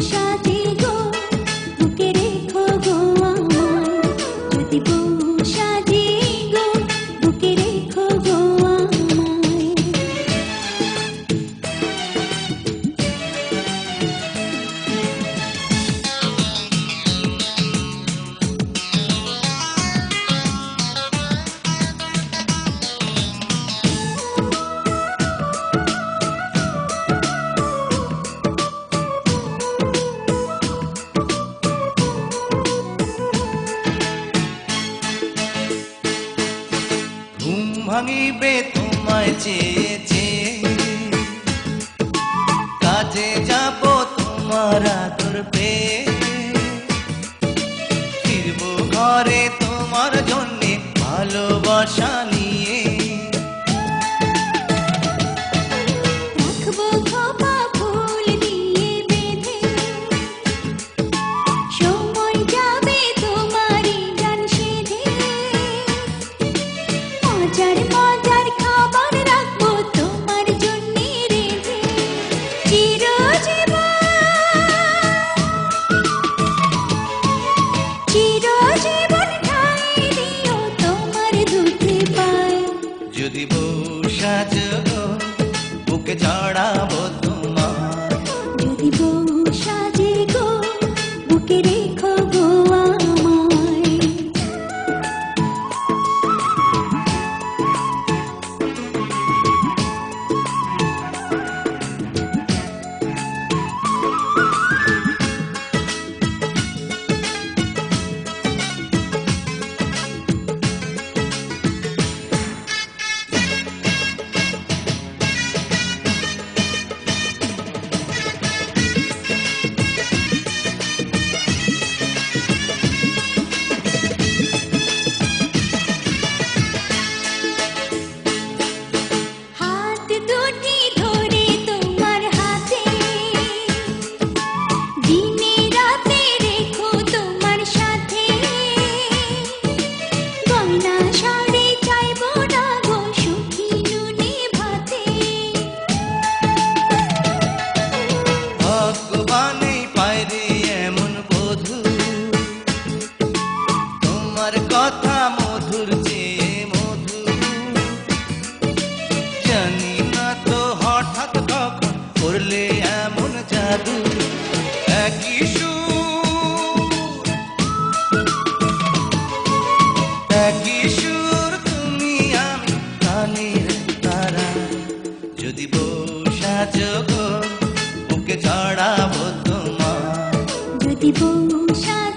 সাজে গো বুকে রেখো গো আমায়, যদি বউ সাজে গো বুকে রেখো গো আমায়। ঘুম ভাঙিবে তোমায় চেয়ে চেয়ে, কাজে যাব তোমার আদর পেয়ে, ফিরবো ঘরে তোমার জন্যে ভালোবাসা নিয়ে। রাখবো খোপা ফুল দিয়ে বেঁধে, সময় যাবে তোমারই গান সেধে, মজার মজার খাবার রাখবো তোমার জন্যে রেঁধে, চিরজীবন ঠাঁই দিও তোমার দুটি পায়। যদি বউ সাজো বুকে চড়াবো তোমার, যদি বউ সাজে গো বুকে রেখো গো আমায়। হাত দুটি ধরে তোমার হাতে, দিনে রাতে রেখো তোমার সাথে, গয়না শাড়ি চাইবো না গো সুখী নুনে ভাতে। ভগবানেই পায় রে এমন বধূ, তোমার কথা মধুর চেয়ে মধু, জানি না তো হঠাৎ কখন করলে এমন জাদু। একই সুর তুমি আমি কানের তারা, যদি বউ সাজো গো বুকে চড়াবো তোমার, যদি বউ সাজে